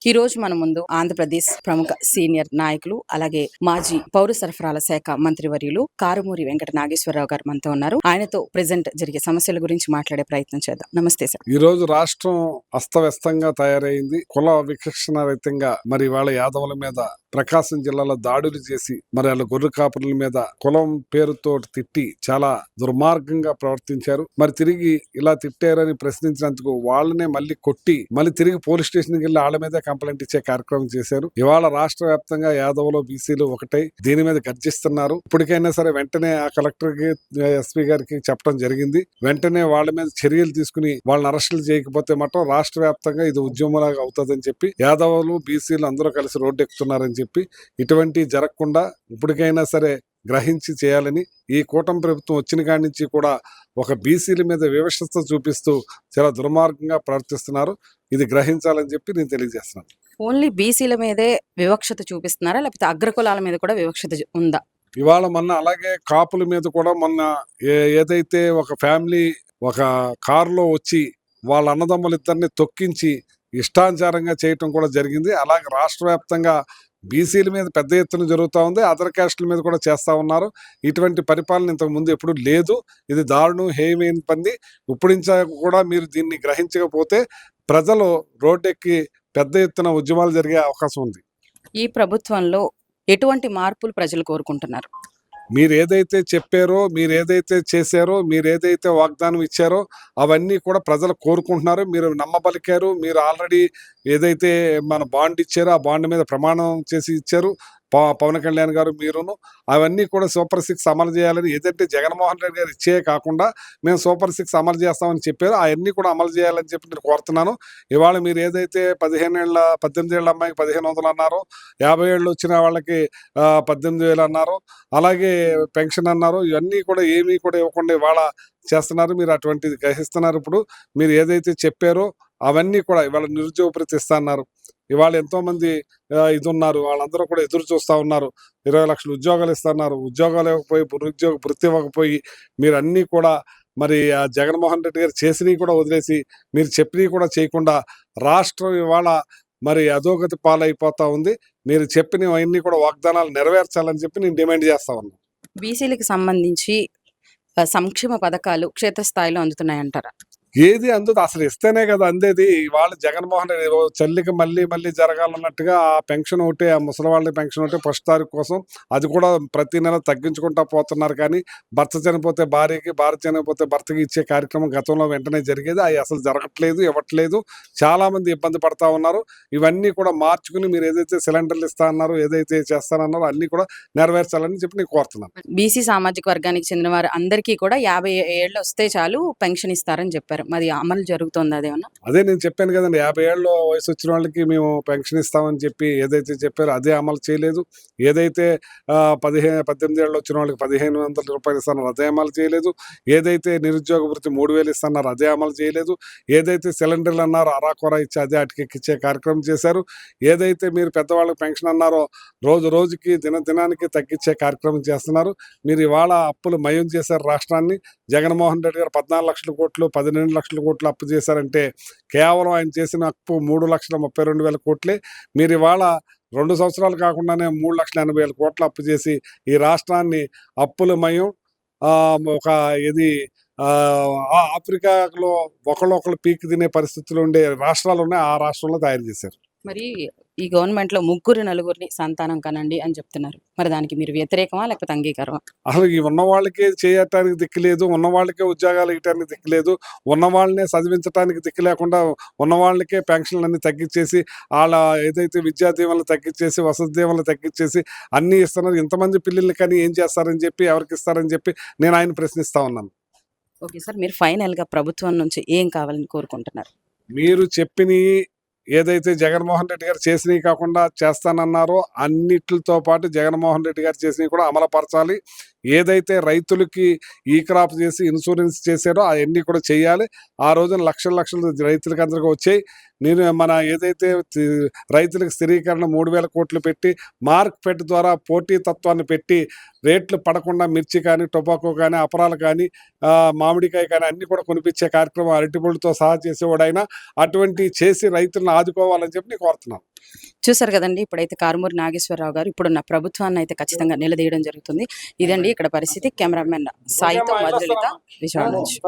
ఈ రోజు మన ముందు ఆంధ్రప్రదేశ్ ప్రముఖ సీనియర్ నాయకులు అలాగే మాజీ పౌర సరఫరాల శాఖ మంత్రివర్యులు కారుమూరి వెంకట నాగేశ్వరరావు గారు మనతో ఉన్నారు. ఆయనతో ప్రెజెంట్ జరిగే సమస్యల గురించి మాట్లాడే ప్రయత్నం చేద్దాం. నమస్తే సార్. ఈ రోజు రాష్ట్రం అస్తవ్యస్తంగా తయారైంది. కుల విచక్షణ రహితంగా మరి వాళ్ళ యాదవుల మీద ప్రకాశం జిల్లాలో దాడులు చేసి మరి వాళ్ళ గొర్రె కాపురుల మీద కులం పేరుతో తిట్టి చాలా దుర్మార్గంగా ప్రవర్తించారు. మరి తిరిగి ఇలా తిట్టారని ప్రశ్నించినందుకు వాళ్ళనే మళ్ళీ కొట్టి మళ్ళీ తిరిగి పోలీస్ స్టేషన్కి వెళ్ళి వాళ్ళ మీద కంప్లైంట్ ఇచ్చే కార్యక్రమం చేశారు. ఇవాళ రాష్ట్ర వ్యాప్తంగా యాదవులు బీసీలు ఒకటై దీని మీద గర్జిస్తున్నారు. ఇప్పటికైనా సరే వెంటనే ఆ కలెక్టర్ కి ఎస్పీ గారికి చెప్పడం జరిగింది. వెంటనే వాళ్ళ మీద చర్యలు తీసుకుని వాళ్ళని అరెస్టులు చేయకపోతే మాత్రం రాష్ట్ర వ్యాప్తంగా ఇది ఉద్యమంలాగా అవుతుందని చెప్పి యాదవులు బీసీలు అందరూ కలిసి రోడ్డు ఎక్కుతున్నారని చెప్పి ఇటువంటి జరగకుండా ఇప్పటికైనా సరే గ్రహించి చేయాలని ఈ కూటమి ప్రభుత్వం వచ్చిన కాడి నుంచి కూడా ఒక బీసీల మీద వివక్షత చూపిస్తూ చాలా దుర్మార్గంగా ప్రవర్తిస్తున్నారు. ఇది గ్రహించాలని చెప్పి నేను తెలియజేస్తున్నాను. ఓన్లీ బీసీల మీదే వివక్షత చూపిస్తున్నారా, లేకపోతే అగ్రకులాల మీద కూడా వివక్షత ఉందా? ఇవాళ మొన్న అలాగే కాపుల మీద కూడా మొన్న ఏదైతే ఒక ఫ్యామిలీ ఒక కారులో వచ్చి వాళ్ళ అన్నదమ్ములు ఇద్దరిని తొక్కించి ఇష్టానుసారంగా చేయటం కూడా జరిగింది. అలాగే రాష్ట్ర వ్యాప్తంగా బీసీల మీద పెద్ద ఎత్తున జరుగుతూ ఉంది. అదర్ క్యాస్ట్ల మీద కూడా చేస్తూ ఉన్నారు. ఇటువంటి పరిపాలన ఇంతకు ముందు ఎప్పుడు లేదు. ఇది దారుణం, హేయమైన పని. ఇప్పుడించా కూడా మీరు దీన్ని గ్రహించకపోతే ప్రజలు రోడ్డెక్కి పెద్ద ఎత్తున ఉద్యమాలు జరిగే అవకాశం ఉంది. ఈ ప్రభుత్వంలో ఎటువంటి మార్పులు ప్రజలు కోరుకుంటున్నారు? మీరు ఏదైతే చెప్పారో, మీరు ఏదైతే చేశారో, మీరు ఏదైతే వాగ్దానం ఇచ్చారో అవన్నీ కూడా ప్రజలు కోరుకుంటున్నారు. మీరు నమ్మబలికారు. మీరు ఆల్రెడీ ఏదైతే మన బాండ్ ఇచ్చారో ఆ బాండ్ మీద ప్రమాణం చేసి ఇచ్చారు పవన్ కళ్యాణ్ గారు మీరును. అవన్నీ కూడా సూపర్ 6 అమలు చేయాలని ఏదంటే జగన్మోహన్ రెడ్డి గారు ఇచ్చే కాకుండా మేము సూపర్ 6 అమలు చేస్తామని చెప్పారు. అవన్నీ కూడా అమలు చేయాలని చెప్పి నేను కోరుతున్నాను. ఇవాళ మీరు ఏదైతే 18 ఏళ్ళ అమ్మాయికి 1500 అన్నారో, 50 ఏళ్ళు వచ్చిన వాళ్ళకి 18,000 అన్నారు, అలాగే పెన్షన్ అన్నారు. ఇవన్నీ కూడా ఏమీ కూడా ఇవ్వకుండా ఇవాళ చేస్తున్నారు. మీరు అటువంటిది గ్రహిస్తున్నారు. ఇప్పుడు మీరు ఏదైతే చెప్పారో అవన్నీ కూడా ఇవాళ నిరుద్యోగ భృతి ఇస్తా అన్నారు. ఇవాళ ఎంతో మంది ఇది ఉన్నారు, వాళ్ళందరూ కూడా ఎదురు చూస్తూ ఉన్నారు. 20 లక్షల ఉద్యోగాలు ఇస్తున్నారు. ఉద్యోగాలు ఇవ్వకపోయి నిరుద్యోగ భృతి ఇవ్వకపోయి మీరు అన్నీ కూడా మరి ఆ జగన్మోహన్ రెడ్డి గారు చేసినవి కూడా వదిలేసి మీరు చెప్పినవి కూడా చేయకుండా రాష్ట్రం ఇవాళ మరి అధోగతి పాలైపోతా ఉంది. మీరు చెప్పినవన్నీ కూడా వాగ్దానాలు నెరవేర్చాలని చెప్పి నేను డిమాండ్ చేస్తా ఉన్నాను. బీసీలకు సంబంధించి సంక్షేమ పథకాలు క్షేత్రస్థాయిలో అందుతున్నాయంటారా? ఏది అందుతుంది అసలు ఇస్తేనే కదా అందేది. వాళ్ళ జగన్మోహన్ రెడ్డి చల్లికి మళ్ళీ జరగాలన్నట్టుగా ఆ పెన్షన్ ఒకటి, ఆ ముసలి వాళ్ళ పెన్షన్ ఒకటి ఫస్ట్ తారీఖు కోసం అది కూడా ప్రతి నెల తగ్గించుకుంటా పోతున్నారు. కానీ భర్త చనిపోతే భార్యకి, భార్య చనిపోతే భర్తకి ఇచ్చే కార్యక్రమం గతంలో వెంటనే జరిగేది. అవి అసలు జరగట్లేదు, ఇవ్వట్లేదు. చాలా మంది ఇబ్బంది పడతా ఉన్నారు. ఇవన్నీ కూడా మార్చుకుని మీరు ఏదైతే సిలిండర్లు ఇస్తా అన్నారో, ఏదైతే చేస్తానన్నారో అన్ని కూడా నెరవేర్చాలని చెప్పి నేను కోరుతున్నాను. బీసీ సామాజిక వర్గానికి చెందిన వారు అందరికీ కూడా 50 ఏళ్ళు వస్తే చాలు పెన్షన్ ఇస్తారని చెప్పారు. మరి అమలు జరుగుతుంది అదేమన్నా? అదే నేను చెప్పాను కదండి, 50 ఏళ్ళ వయసు వచ్చిన వాళ్ళకి మేము పెన్షన్ ఇస్తామని చెప్పి ఏదైతే చెప్పారో అదే అమలు చేయలేదు. ఏదైతే 18 ఏళ్ళు వచ్చిన వాళ్ళకి 1500 రూపాయలు ఇస్తున్నారు అదే అమలు చేయలేదు. ఏదైతే నిరుద్యోగ భృతి 3000 ఇస్తున్నారు అదే అమలు చేయలేదు. ఏదైతే సిలిండర్లు అన్నారో అరాకొర ఇచ్చి అదే అటుకెక్కిచ్చే కార్యక్రమం చేశారు. ఏదైతే మీరు పెద్దవాళ్ళకి పెన్షన్ అన్నారో రోజుకి దినానికి తగ్గించే కార్యక్రమం చేస్తున్నారు. మీరు ఇవాళ అప్పులు మయం చేశారు రాష్ట్రాన్ని. జగన్మోహన్ రెడ్డి గారు 14 లక్షల కోట్లు 12 లక్షల కోట్లు అప్పు చేశారంటే కేవలం ఆయన చేసిన అప్పు 3,32,000 కోట్లే. మీరు ఇవాళ 2 సంవత్సరాలు కాకుండానే 3,80,000 కోట్లు అప్పు చేసి ఈ రాష్ట్రాన్ని అప్పులమయం ఒక ఇది ఆఫ్రికాలో ఒకళ్ళు పీకి తినే పరిస్థితులు ఉండే రాష్ట్రాలు ఉన్నాయి, ఆ రాష్ట్రంలో తయారు చేశారు. మరి ఈ గవర్నమెంట్ లో 3-4 సంతానం కనండి అని చెప్తున్నారు. మరి దానికి మీరు వ్యతిరేకమా లేకపోతే అంగీకారమా? అసలు ఈ ఉన్న వాళ్ళకే చేయటానికి దిక్కులేదు, ఉన్న వాళ్ళకే ఉద్యోగాలు ఇవ్వటానికి దిక్కులేదు, ఉన్న వాళ్ళనే చదివించడానికి దిక్కు లేకుండా ఉన్న వాళ్ళకే పెన్షన్లన్నీ తగ్గించేసి వాళ్ళ ఏదైతే విద్యా దీవెనలు తగ్గించేసి వసతి దీవెనలు తగ్గించేసి అన్నీ ఇస్తున్నారు. ఇంతమంది పిల్లల్ని కానీ ఏం చేస్తారని చెప్పి, ఎవరికి ఇస్తారని చెప్పి నేను ఆయన ప్రశ్నిస్తా ఉన్నాను. ఓకే సార్, మీరు ఫైనల్ గా ప్రభుత్వం నుంచి ఏం కావాలని కోరుకుంటున్నారు? మీరు చెప్పిన ఏదైతే జగన్మోహన్ రెడ్డి గారు చేసినవి కాకుండా చేస్తానన్నారో అన్నిటితో పాటు జగన్మోహన్ రెడ్డి గారు చేసినవి కూడా అమలుపరచాలి. ఏదైతే రైతులకి ఈ క్రాప్ చేసి ఇన్సూరెన్స్ చేశారో అవన్నీ కూడా చేయాలి. ఆ రోజున లక్షల రైతులకి అందరికీ వచ్చాయి. నేను మన ఏదైతే రైతులకు స్థిరీకరణ 3,000 కోట్లు పెట్టి మార్కెట్ ద్వారా పోటీ తత్వాన్ని పెట్టి రేట్లు పడకుండా మిర్చి కానీ టొబాకో కానీ అపరాలు కానీ మామిడికాయ కానీ అన్ని కూడా కొనిపించే కార్యక్రమం అరటిపళ్ళతో సహా చేసేవాడైనా అటువంటి చేసి రైతులను ఆదుకోవాలని చెప్పి నేను కోరుతున్నాను. చూసారు కదండి, ఇప్పుడైతే కారుమూరి నాగేశ్వరరావు గారు ఇప్పుడున్న ప్రభుత్వాన్ని అయితే ఖచ్చితంగా నిలదీయడం జరుగుతుంది. ఇదండి ఇక్కడ పరిస్థితి. కెమెరామెన్ సాయితో మధులిత, విజయవాడ నుంచి.